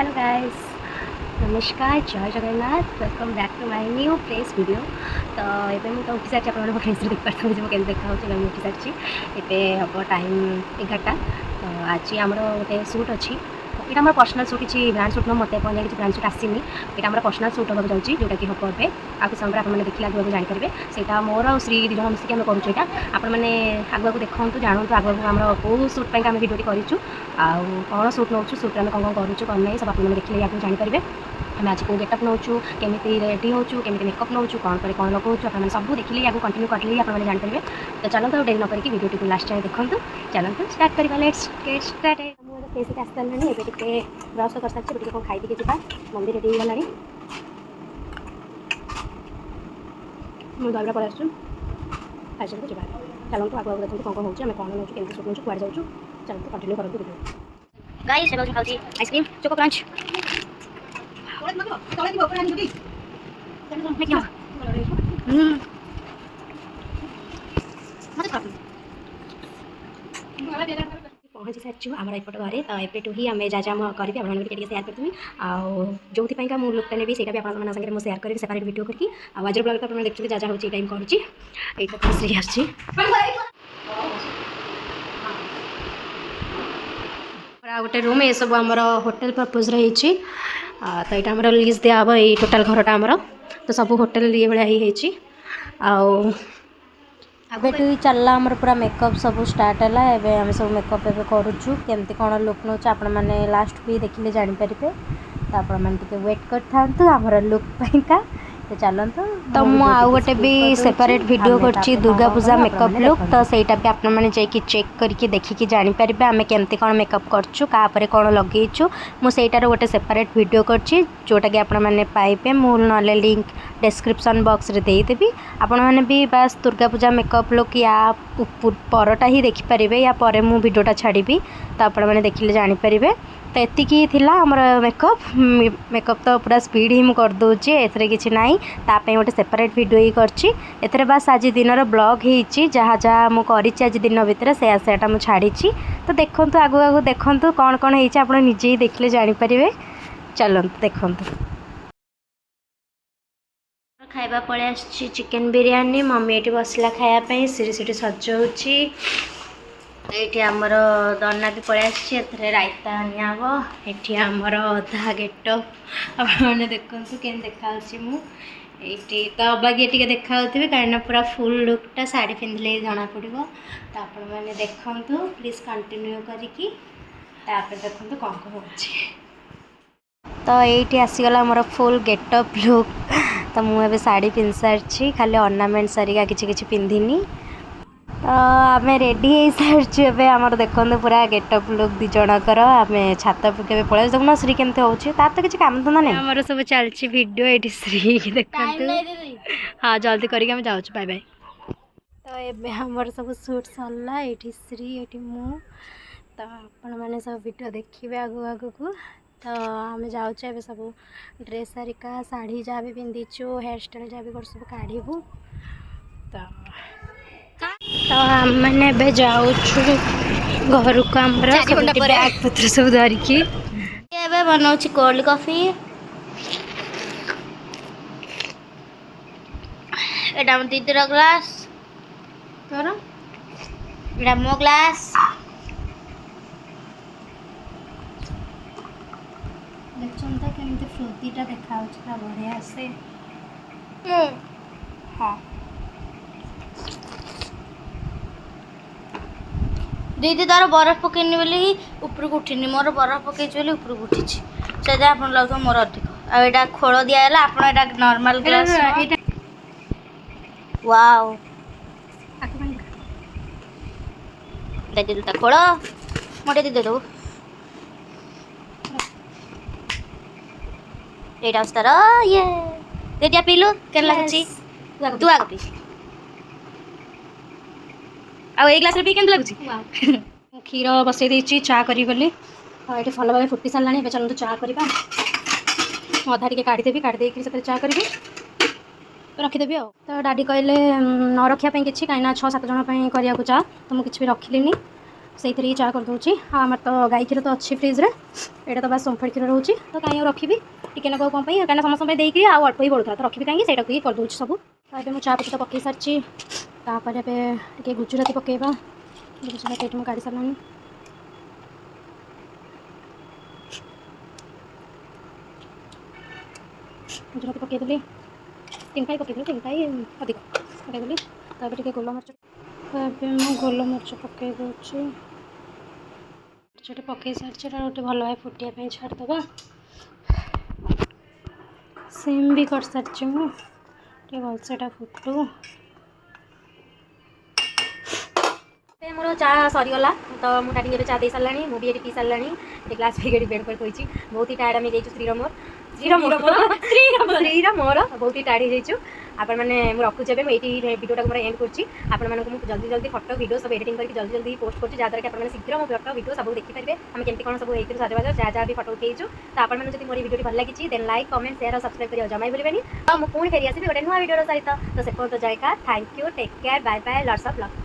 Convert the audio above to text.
Hello guys, नमस्कार, जय Jagannath, welcome back to my new place video. तो ये मुझे उठी सारी आप फेसरे देख पार्थ मुझे देखा उठी सारी एवं हम टाइम 11टा। तो आज आम गोटे सुट अच्छी, यहाँ आम पर्सनाल सुट किसी ब्रांड सुट ना मत किसी ब्रांड सुट आसनी, यहाँ आम पर्सनाल सुट होगा जाऊँगी जोटा कि हम ए आपको समय आपने देखिए आगे जानीपारे से मोर आ श्री दिज मिसिक आम करूँ यहाँ आपने आगे देखूँ जानतु आगे आम कौ सुट आम भिडियो करूँ कौन सुट नौ सुट आम कौन करूँ कौन नहीं सब आपने देखिए आगे जानीपारे आम आज कौ गेटअप नौ केमी रेडी होचु केमी मेकअप नौ कौन पर कौन लगो आप सब देखिए आगे कंटिन्यू करें आपने जानीपारे। तो चलते डेरी नक वीडियो लास्ट टाइम देखूँ, चलते स्टार्ट करवा लेट्स गेट स्टार्टेड। फेसिक आस सारे एवं ब्रश कर सारी कौन खाई जा मम्मी रेडी हो गला मुझे दरबार पलि आसू खाई जा चलते आगे आगे देखते कौन कौन होमें कौन नौ केमी सुट नौ कुआ जाऊँ चलते कंटिन्यू करूँ वीडियो। गाइस एबे खाऊँ आइसक्रीम चोको क्रंच पहुँची सारी आम एपट घरे। तो एपेटू ही आम जहाँ जहाँ करी आपके सेयार करी जो मुझे लुकटा नेबी से सागे मुझे सेयार करी सेपरेट वीडियो करके आज ब्लॉग तो आपने देखते जहाँ जहाँ होती टाइम करुँची ये तो श्री आसी गोटे रूम ये सब आमर होटेल पर्पज रही। तो यहाँ आम लिज दिहब ये टोटाल घरटा आमर तो सब होटेल ये भाया ही आगे चलला आमर पूरा मेकअप सब स्टार्ट है। एवं आम सब मेकअप एवं करुचु केमती कौन लुक नौ आपण मैंने लास्ट भी देखिले जानीपारे। तो आपण मैंने वेट कर था आमर लुक पाइका। तो चलते तो मुझे गोटे भी सेपरेट वीडियो करची दुर्गा पूजा मेकअप लुक तो सहीटा भी आप चेक करके देखिकी जानीपारे आम केमती कौन मेकअप करचु कापर कौन लगेचु मुझेटार गोटे सेपरेट वीडियो करची जोटा कि आपण मैंने पाइबे मुझे ना लिंक डिस्क्रिप्शन बॉक्स रे देदेवी आपण मैंने भी बस दुर्गा पूजा मेकअप लुक या परटा ही देखिपारे या पर मु वीडियोटा छाड़ी तो आपण मैंने देखिले जानीपारे। तो एतिकी थिला हमर मेकअप तो पूरा स्पीड ही करदे एथरे किछि नाई तापे गोटे सेपरेट वीडियो ही करछि एथरे बस आज दिन ब्लॉग ही जहाँ जहाँ मु करिछि आज दिन भितर सेटा मु छाड़ी। तो देखंतु आगु आगु देखंतु कौन कौन होइछि आपण निजे ही देखले जानि परिबे। चलंतु देखंतु खाइबा पळे आछि चिकन बिरयानी मम्मी एटी बसला खाया सीढ़ी सीढ़ी सजाऊँगी ये आमर दना भी पलि आसरे रायता निब ये आमर अधा गेटअप आपने देखु के देखा मुझे तो अबागे टे देखा कहीं पूरा फुल लुकटा शाढ़ी पिंधले जना पड़ो। तो आपण मैंने देखु प्लीज कंटिन्यू करी देखु कौन कौन हो। तो ये आसीगला मोर फुल गेटअप लुक तो मुझे शाढ़ी पिंधि सारी खाली अर्नामेंट सारिका किसी पिंधिनी। तो आम रेडी हो सारी आमर देखते पूरा गेटअप लुक दी जनकर आम छात के पलि देखना श्री केमती हो तो किसी काम धंदा नहीं आमर सब चलती वीडियो ये श्री देखते हाँ जल्दी करके जाऊँ बाय बाय। तो ये आमर सब शूट सरला ये श्री ये मु तो आपण मैंने सब वीडियो देखिए आगु आगु को। तो आम जाऊँ सब ड्रेस सारिका शाढ़ी जहाँ भी पिंधिचु हेयर स्टाइल जहाँ भी कर सब काढ़ू। तो मैंने जाऊँ घर को आम बैग पत्र सब धरिकी बनाऊ कोल्ड कॉफी एटा मो दीदीर ग्लास तोर एटा मो ग्लास देखता केमती फ्रुटीटा देखा बढ़िया से हाँ दीदी तार बरफ पकईनी बोली उपरକୁ उठिनी मोर बरफ पकई बोली उपरକୁ उठी से आप लगे मोर अधिक आटा खोल दिगला आप नॉर्मल ग्लास वाओ दे खोल मोटे दे दो ये तार ये दीदी पीलु के लगे तू आग पी आ ग्लास पी के लगुच क्षीर बसई देती चा करी बोली ये भल भाव फुटी सारा चलते चा करवा अधा टे काढ़ीदेवी काढ़ी से चा करी रखीदेवी आ। तो डाडी कहले न रखापी कि कहीं 6-7 जन करा चा तो मुझे किसी भी रखिली से चा करदे आम तो गाई क्षीर तो अच्छी फ्रिज्रे यहाँ तो बस ओमफेड क्षीर रोचे तो कहीं रखी टिके ना कौन कहीं समस्त देकी अल्प ही बढ़ुता तो रखी कहीं से करदे सब तो चा पत्ती तो पकई सारी टे गुजराती पकेबा गुजराती ये काढ़ी सारे गुजराती पकईदेली 3 पकईदेली 3 अधिक पकईदेली तो ये गोलमरीच तो गोलमरीच पकई दूसरी छोटे पकई सारी गोटे भल भाई फुटापी छाड़देवा सिम भी कर सारी मुझे भलसेटा फुटू मोर चा सरीगला तो मुझे टाइम चा दे सारा मुझे पी सारा ग्लास भी बेड कर बहुत ही टायर्ड आम श्रीर मोर श्रीर मोर बहुत ही टायर्ड हो आपण मैंने रखुचे ये वीडियोटा मोर एंड कर जल्दी जल्दी फटो वीडियो सब एडिटिंग करके जल्दी जल्दी पोस्ट कर जहाँद्वारा कि आप शीघ्र मो फटो वीडियो सब देखिपारे आम केमती कौन सब होती सजबाज जहाँ जहाँ भी फटो उठेचु तो आप मोर वीडियो भल लगी देन लाइक कमेंट शेयर और सब्सक्राइब कर जमा भूलें तो मुझे फेरी आसबि गोटे नुआ वीडियो सहित तो से जयकार thank you take care bye bye lots of love.